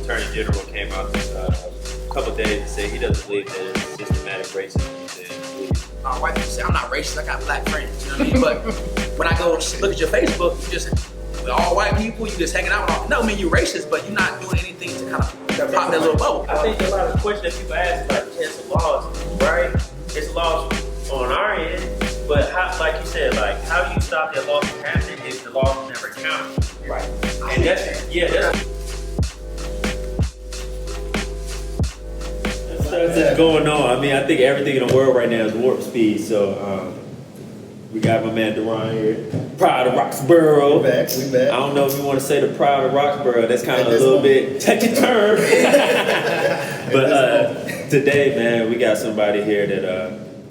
Attorney General came out a couple of days and said he doesn't believe that it's systematic racism. White people say I'm not racist. I got black friends. You know what I mean? But when I go look at your Facebook, you just with all white people, you just hanging out with all. No, I mean you're racist, but you're not doing anything to kind of pop that little bubble. I think a lot of questions that people ask like, it's laws, right? It's laws on our end, but how, like you said, like how do you stop that law from happening if the law never counts? Right. And that's That's going on. I mean, I think everything in the world right now is warp speed. So we got my man Duran here, proud of Roxborough. We back. I don't know if you want to say the proud of Roxborough. That's kind of a little bit touchy term. But today, man, we got somebody here that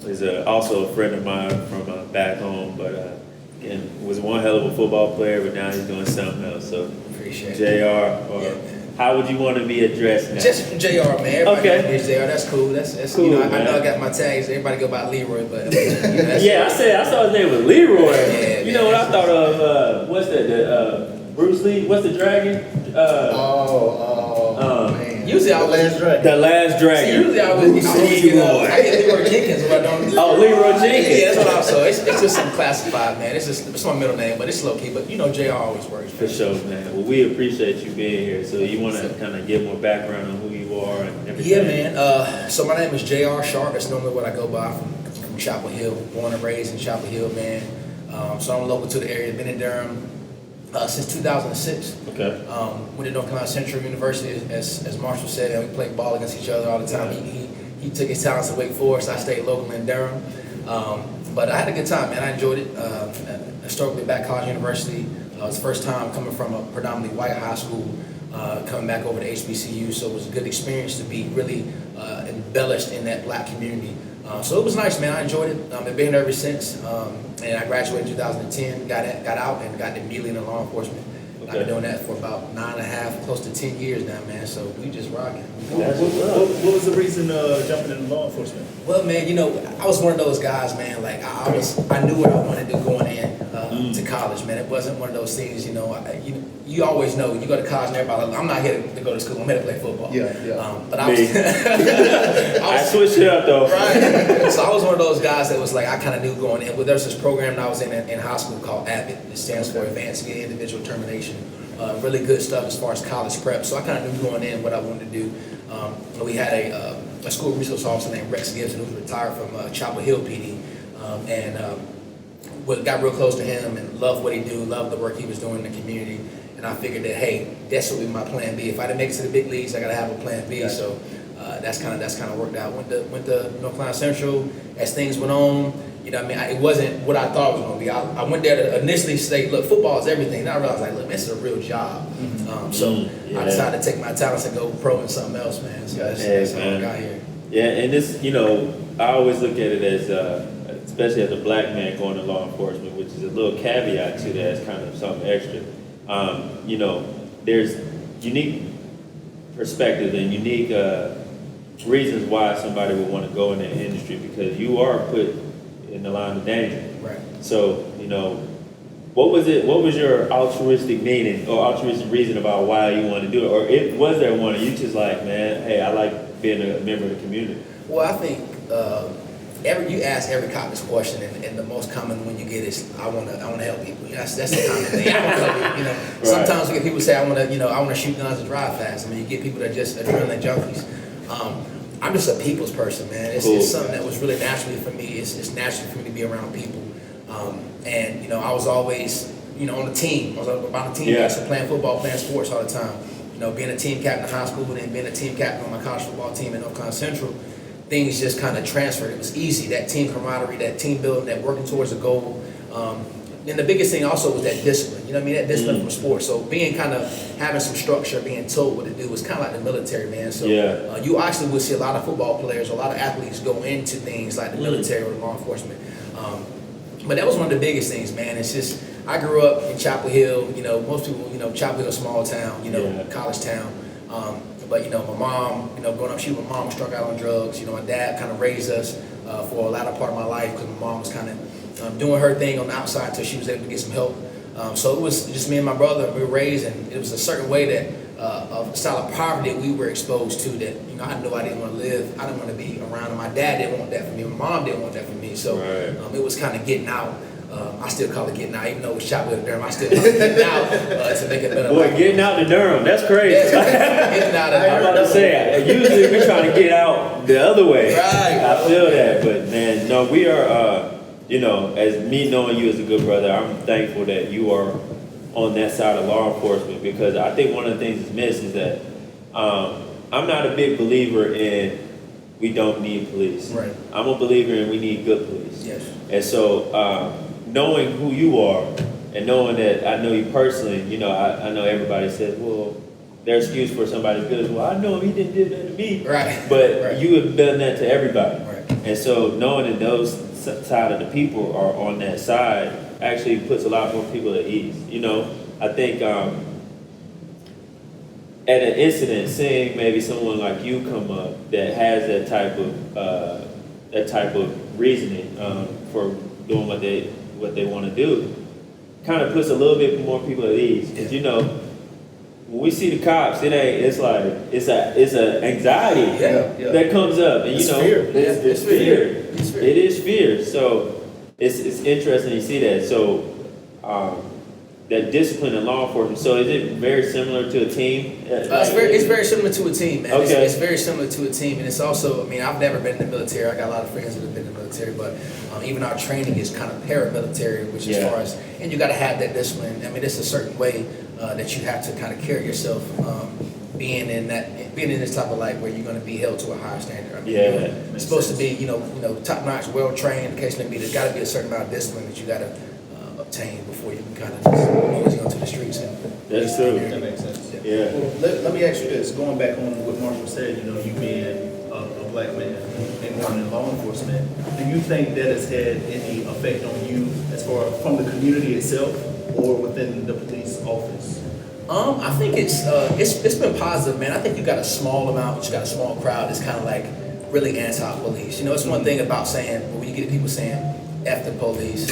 is also a friend of mine from back home. But again, was one hell of a football player, but now he's doing something else. So Appreciate JR, or how would you want to be addressed now? Just JR, man. Everybody Okay. JR. That's cool. That's cool. You know, I man. know I got my tags. Everybody go by Leroy, but yeah, I saw his name was Leroy. Yeah, you know what I thought of? What's that? The Bruce Lee. What's the dragon? Man. Usually I was The Last Dragon. usually I get Leroy Jenkins, but I don't. Oh, Leroy Jenkins. Yeah, that's what I'm saying. It's just some classified, man. It's my middle name, but it's low key. But you know, JR always works. For sure, man. Well, we appreciate you being here. So you want to kind of give more background on who you are and everything? Yeah, man. So my name is JR Sharp. That's normally what I go by from Chapel Hill. Born and raised in Chapel Hill, man. So I'm local to the area. Been in Durham since 2006. Okay. Went to North Carolina Central University, as Marshall said, and we played ball against each other all the time. He took his talents to Wake Forest. I stayed local in Durham. But I had a good time, man. I enjoyed it. Historically Black College University. It was the first time coming from a predominantly white high school, coming back over to HBCU. So it was a good experience to be really embellished in that black community. So it was nice, man. I enjoyed it. I've been there ever since. And I graduated in 2010, got out and got immediately into law enforcement. Okay. I've been doing that for about 9.5, close to 10 years now, man. So we just rocking. What was the reason jumping into law enforcement? Well, man, you know, I was one of those guys, man. Like I knew what I wanted to do going in to college, man. It wasn't one of those things, you know. You always know you go to college and everybody like, I'm not here to go to school. I'm here to play football. Yeah. But I was, I switched it up though. Right. So I was one of those guys that was like, I kind of knew going in. Well, there was this program that I was in high school called AVIT. It stands for Advanced Individual Termination. Really good stuff as far as college prep. So I kind of knew going in what I wanted to do. We had a school resource officer named Rex Gibson who was retired from Chapel Hill PD, and got real close to him and loved what he do, loved the work he was doing in the community. And I figured that, hey, that's what would be my plan B. If I didn't make it to the big leagues, I got to have a plan B. Gotcha. So that's kind of worked out. Went to North Carolina Central. As things went on, you know what I mean? It wasn't what I thought it was going to be. I went there to initially say, look, football is everything. Then I realized, like, look, this is a real job. I decided to take my talents and go pro in something else, man. So that's how I got here. Yeah, and this, you know, I always look at it as, especially as a black man going to law enforcement, which is a little caveat to that, it's kind of something extra. You know, there's unique perspectives and unique reasons why somebody would want to go in that industry, because you are put in the line of danger. Right. So, you know, what was your altruistic meaning or altruistic reason about why you wanted to do it? Or was there one, or you just like, man, hey, I like being a member of the community? Well, I think you ask every cop this question, and the most common one you get is, I want to help people. That's the common thing. I want to help people. You know, right. Sometimes we get people say, I want to shoot guns and drive fast. I mean, you get people that are just adrenaline junkies. I'm just a people's person, man. It's something that was really naturally for me. It's natural for me to be around people. And you know, I was always, you know, on the team. I was about the team, so playing football, playing sports all the time. You know, being a team captain in high school and then being a team captain on my college football team at North Carolina Central, things just kind of transferred. It was easy. That team camaraderie, that team building, that working towards a goal. And the biggest thing also was that discipline. You know what I mean? That discipline from sports. So being kind of having some structure, being told what to do was kind of like the military, man. So you actually would see a lot of football players, a lot of athletes go into things like the military or law enforcement. But that was one of the biggest things, man. It's just, I grew up in Chapel Hill. You know, most people, you know, Chapel Hill, small town, you know, college town. But, you know, my mom, you know, growing up, my mom was struck out on drugs. You know, my dad kind of raised us for a lot of part of my life because my mom was kind of doing her thing on the outside until she was able to get some help. So it was just me and my brother. We were raised, and it was a certain way that a style of poverty that we were exposed to. That I knew I didn't want to live. I didn't want to be around. And my dad didn't want that for me. My mom didn't want that for me. So it was kind of getting out. I still call it getting out, even though it was shot with a Durham. I still call it getting out to make it better. Boy, getting out to Durham, that's crazy. Getting out of I'm about to say, usually we're trying to get out the other way. Right. I feel that, but man, no, we are. As me knowing you as a good brother, I'm thankful that you are on that side of law enforcement, because I think one of the things that's missed is that I'm not a big believer in we don't need police. Right. I'm a believer in we need good police. Yes. And so knowing who you are and knowing that I know you personally, I know everybody says, well, their excuse for somebody's good is, well, I know him, he didn't do that to me. Right. But you have done that to everybody. Right. And so knowing that those side of the people are on that side actually puts a lot more people at ease. I think at an incident, seeing maybe someone like you come up that has that type of reasoning for doing what they want to do, kind of puts a little bit more people at ease. Because when we see the cops, it's a anxiety that comes up, and It's fear. it's fear. It is fear. So it's interesting you see that. So that discipline in law enforcement. So is it very similar to a team? It's very similar to a team, man. Okay. It's very similar to a team, and it's also, I've never been in the military. I got a lot of friends that have been in the military, but even our training is kind of paramilitary, which as far as, and you got to have that discipline. It's a certain way that you have to kind of carry yourself, being in this type of life where you're going to be held to a higher standard. It's supposed to be, top notch, well trained. In case maybe there's got to be a certain amount of discipline that you got to obtain before you can kind of just always go to the streets. That's true. That makes sense. Yeah. Well, let me ask you this. Going back on what Marshall said, you being a black man and going in law enforcement, do you think that has had any effect on you as far from the community itself or within the police office? I think it's been positive, man. I think you got a small amount, but you got a small crowd that's kind of like really anti-police. It's one thing about saying, when you get people saying F the police,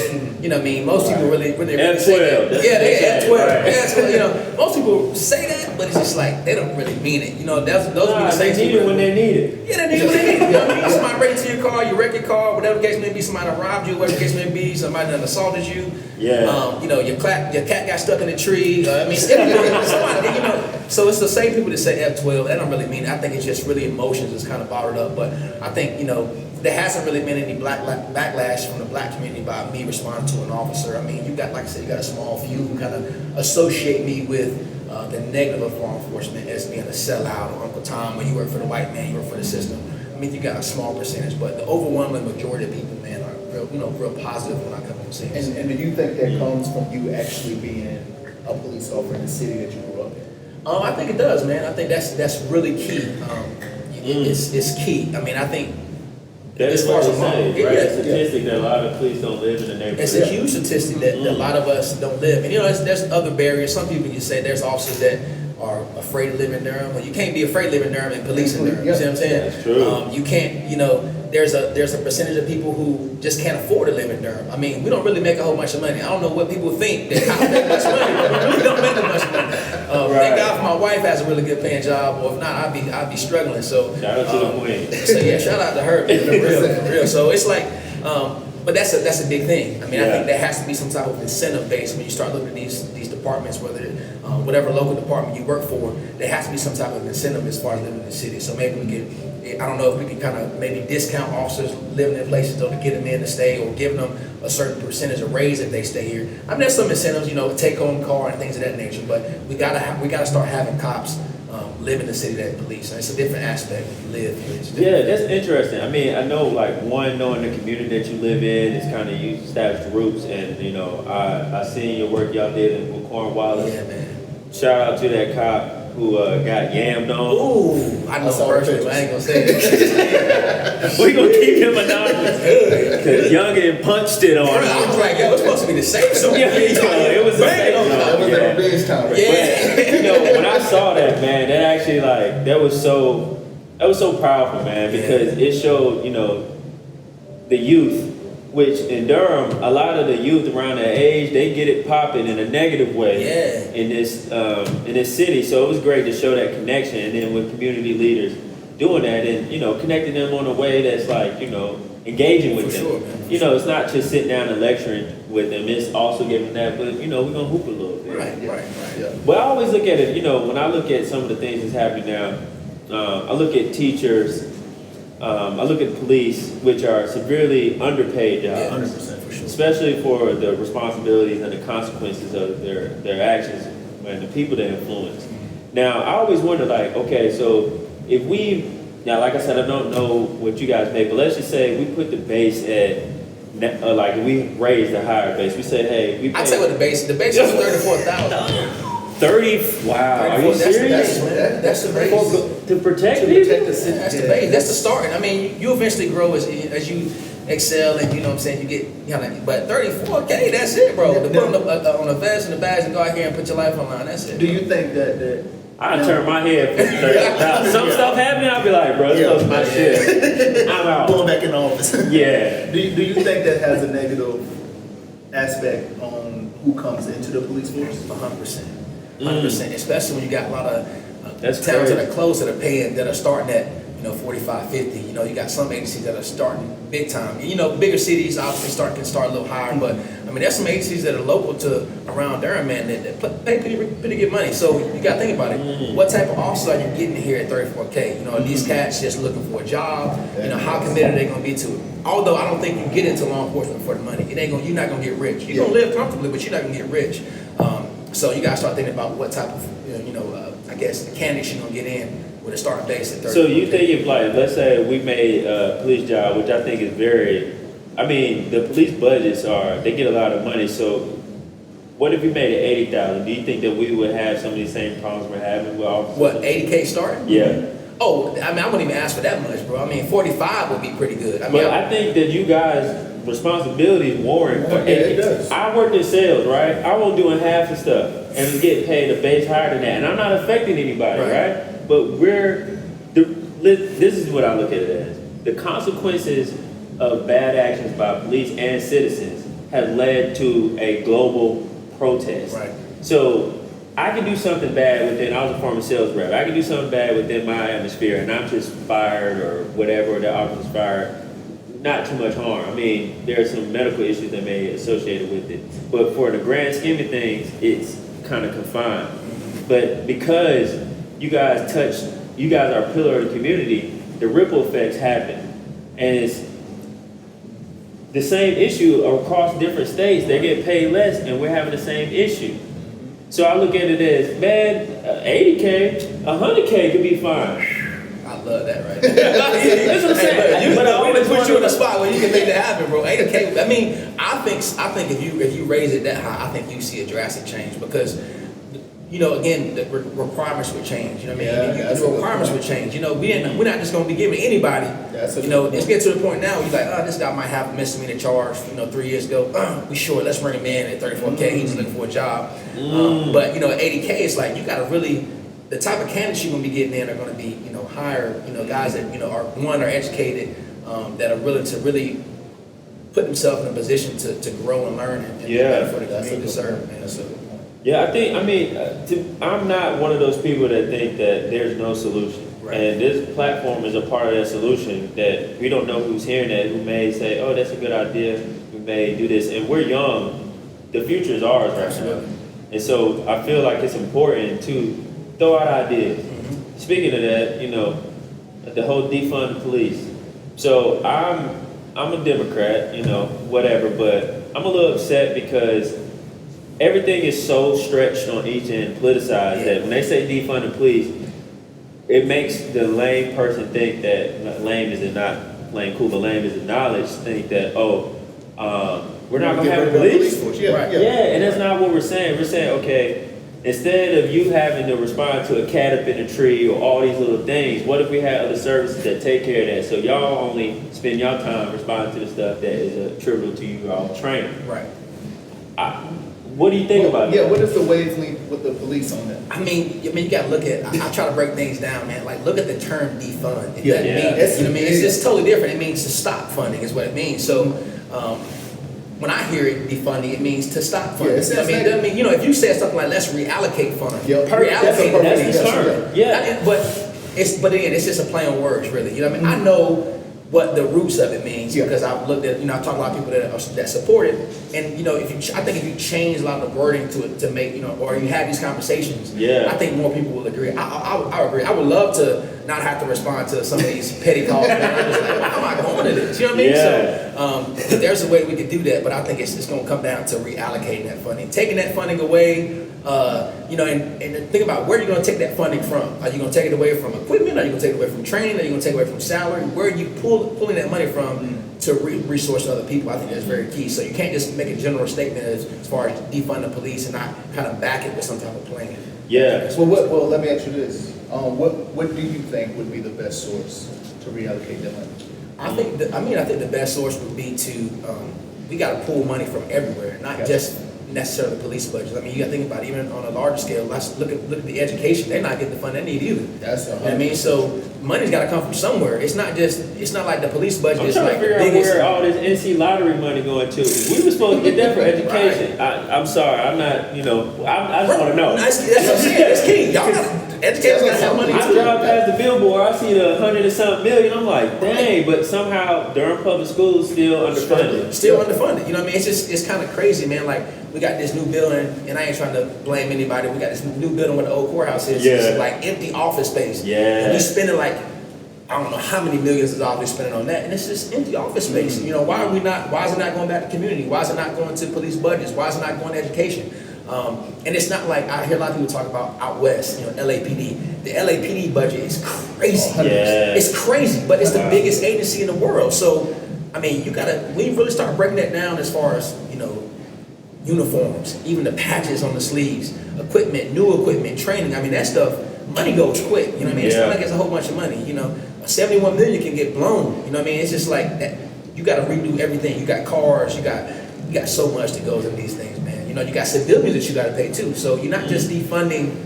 most people really F-12. say that. Yeah, they F-12. Right. F-12. Most people say that, but it's just like they don't really mean it. Those people say they need it when they need it. Yeah, they need it when they need it. Somebody breaks into your car, you wreck your car, whatever the case may be, somebody robbed you, whatever the case may be, somebody done assaulted you. Yeah. Your cat got stuck in a tree. Somebody, so it's the same people that say F-12. They don't really mean it. I think it's just really emotions that's kind of bottled up. But I think, there hasn't really been any backlash from the black community by me responding to an officer. You got, like I said, you got a small few who kind of associate me with the negative of law enforcement as being a sellout, or Uncle Tom, when you work for the white man, you work for the system. You got a small percentage, but the overwhelming majority of people, man, are real positive when I come on scene. And do you think that comes from you actually being a police officer in the city that you grew up in? I think it does, man. I think that's really key. It's key. I think That is as far what as they say, right? yeah, A statistic that a lot of police don't live in the neighborhood. it's a huge statistic that a lot of us don't live. And there's other barriers. Some people, you say there's officers that are afraid to live in Durham. Well, you can't be afraid to live in Durham and police in Durham. You see what I'm saying? That's true. You can't, there's a percentage of people who just can't afford to live in Durham. We don't really make a whole bunch of money. I don't know what people think that cops make much money, but we don't make that much money. Thank God for my wife has a really good paying job, or if not, I'd be struggling. So Shout out to the queen. So yeah, shout out to her, man, for real. So it's like, but that's a big thing. I think there has to be some type of incentive base when you start looking at these departments, whatever local department you work for, there has to be some type of incentive as far as living in the city. So maybe we can, I don't know if we can kind of maybe discount officers living in places to get them in to stay, or giving them a certain percentage of raise if they stay here. there's some incentives, take home car and things of that nature, but we gotta start having cops live in the city that police. And it's a different aspect when you live here. Yeah, that's interesting. I know, like, knowing the community that you live in is kind of, you established roots, and I seen your work y'all did with Cornwallis. Yeah, man. Shout out to that cop who got yammed on. Ooh, I know personally, but I ain't gonna say it. We gonna keep him anonymous. Cause Youngin punched it on I him. was like, yo, it's supposed to be the safe zone. It was a safe zone. That was their biggest time. Yeah. When I saw that, man, that actually, like, that was so powerful, man, because it showed, the youth which in Durham, a lot of the youth around that age, they get it popping in a negative way Yeah. in this city. So it was great to show that connection, and then with community leaders doing that, and connecting them on a way that's like engaging with For them. sure, man. It's not just sitting down and lecturing with them. It's also giving that, but we're gonna hoop a little bit. Right. Yeah. But I always look at it, when I look at some of the things that's happening now, I look at teachers, I look at police, which are severely underpaid jobs, 100% for sure. especially for the responsibilities and the consequences of their actions and the people they influence. Now, I always wonder, like, okay, so now, like I said, I don't know what you guys make, but let's just say we put the base at, like, we raise the higher base. We say, hey, we pay I tell you what the base is 34,000. 30. Wow, are you serious? That's the base. To protect To people? protect the city. That's the base. That's the start. I mean, you eventually grow as you excel, and you know what I'm saying. You get but 34K. That's it, bro. To put on a vest and a badge and go out here and put your life online. That's it. Do you think that I turn my head for 30. Now, some stuff happening, I'll be like, bro, this was my shit. I'm out. Going back in the office. Yeah. do you think that has a negative aspect on who comes into the police force? 100%. 100%. Especially when you got a lot of That's towns that crazy. are close that are paying, that are starting at 45, 50. You got some agencies that are starting big time. Bigger cities obviously can start a little higher, but I mean, there's some agencies that are local to around Duran, man, that pay pretty good money. So you got to think about it. What type of officers are you getting here at 34K? Are these cats just looking for a job? How committed are they going to be to it? Although I don't think you get into law enforcement for the money. You're not going to get rich. You're going to live comfortably, but you're not going to get rich. So you got to start thinking about what type of, I guess, candidates you're going to get in with a starting base at 34K. So you think if, like, let's say we made a police job, which I think is the police budgets they get a lot of money. So what if we made it 80,000? Do you think that we would have some of these same problems we're having with officers? What, 80K starting? Yeah. Oh, I mean, I wouldn't even ask for that much, bro. I mean, 45 would be pretty good. I mean, But I think that you guys' responsibilities warrant for Yeah, it does. I worked in sales, right? I was doing half the stuff and was getting paid a base higher than that, and I'm not affecting anybody, right? But this is what I look at it as: the consequences of bad actions by police and citizens have led to a global protest. Right. So I can do something bad within, I was a former sales rep, I can do something bad within my atmosphere and I'm just fired or whatever, or the officer's fired. Not too much harm. I mean, there are some medical issues that may be associated with it. But for the grand scheme of things, it's kind of confined. But because you guys are a pillar of the community, the ripple effects happen. And it's the same issue across different states. They get paid less and we're having the same issue. So I look at it as, man, 80K, 100K could be fine. I love that, right? That's what I'm saying. But I always put you in a spot where you can make that happen, bro. 80K. I mean, I think if you raise it that high, I think you see a drastic change because, again, the requirements would change. You know what I mean? The requirements would change. We're not just going to be giving anybody. It's getting to the point now where you're like, this guy might have a misdemeanor charge. 3 years ago, we sure let's bring him in at 34K. He's looking for a job. But at 80K, it's like you got to really. The type of candidates you're going to be getting in are going to be, higher, guys that, are educated, that are willing to really put themselves in a position to grow and learn and be better for the community to serve. Man. That's a good point. Yeah, I'm not one of those people that think that there's no solution. Right. And this platform is a part of that solution that we don't know who's hearing that, who may say, oh, that's a good idea, we may do this. And we're young. The future is ours right now. And so I feel like it's important to throw out ideas. Mm-hmm. Speaking of that, the whole defund the police. So I'm a Democrat, whatever, but I'm a little upset because everything is so stretched on each end, politicized, that when they say defund the police, it makes the lame person think that, lame is the knowledge, think that, we're not going to have a police force. Yeah, and that's not what we're saying. We're saying, okay, instead of you having to respond to a cat up in a tree or all these little things, what if we had other services that take care of that? So y'all only spend your time responding to the stuff that is trivial to you all training. Right. What do you think about that? Yeah, what is the ways link with the police on that? I mean, you got to look at. I try to break things down, man. Like, look at the term defund. It doesn't mean, It's it's just totally different. It means to stop funding, is what it means. So, when I hear it defunding, it means to stop funding. Yeah, it sounds I mean, it doesn't mean, you know, if you said something like let's reallocate funding, Yeah, that's a reallocate perfect That's the example. term. Yeah. but again, it's just a play on words, really. You know what I mean? I know what the roots of it means Yeah. because I've looked at, you know, I've talked to a lot of people that support it, and you know, I think if you change a lot of the wording to it to make, you know, or you have these conversations, Yeah. I think more people will agree. I agree. I would love to not have to respond to some of these petty calls. Man. I'm just like, why am I going to this? You know what I mean? Yeah. So there's a way we could do that, but I think it's going to come down to reallocating that funding, taking that funding away. You know, and think about where you're going to take that funding from. Are you going to take it away from equipment? Are you going to take it away from training? Are you going to take it away from salary? Where are you pulling that money from to resource other people? I think that's very key. So you can't just make a general statement as far as defund the police and not kind of back it with some type of plan. Yeah. Well, let me ask you this. What do you think would be the best source to reallocate that money? I think the best source would be to we got to pull money from everywhere, not Gotcha. just necessarily the police budget. I mean, you got to think about it, even on a larger scale. Let's look at the education. They're not getting the fund they need either. That's You know what I mean? So money's got to come from somewhere. It's not like the police budget I'm is trying like to the figure out biggest. where all this NC lottery money going to. We were supposed to get that for education. I'm sorry, I'm not, you know, I just want to know. That's what I'm saying. It's key. Y'all got educators got to have money I too. drive past the billboard, I see the 100 and something million. I'm like, dang, but somehow Durham Public Schools still underfunded. Still underfunded. You know what I mean? It's kind of crazy, man. Like we got this new building, and I ain't trying to blame anybody. We got this new building where the old courthouse is. Yeah. It's like empty office space. Yeah. And we spending like I don't know how many millions of dollars we're spending on that, and it's just empty office space. You know, why is it not going back to community? Why is it not going to police budgets? Why is it not going to education? And it's not like I hear a lot of people talk about out west, you know, LAPD. The LAPD budget is crazy. Yeah. It's crazy, but it's the biggest agency in the world. So, I mean, we really start breaking that down as far as, you know, uniforms, even the patches on the sleeves, equipment, new equipment, training. I mean, that stuff, money goes quick. You know what I mean? It's not like it's a whole bunch of money. You know, 71 million can get blown. You know what I mean? It's just like that. You got to redo everything. You got cars. You got so much that goes into these things, man. You know, you got civilians that you got to pay too. So you're not just defunding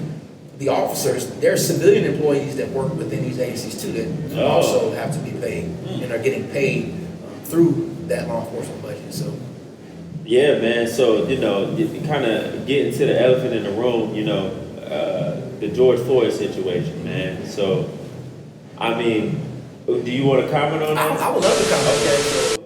the officers. There's civilian employees that work within these agencies too that also have to be paid and are getting paid through that law enforcement budget. So. Yeah, man. So, you know, kind of getting to the elephant in the room, you know, the George Floyd situation, man. So, I mean, do you want to comment on that? I would love to comment. Okay, so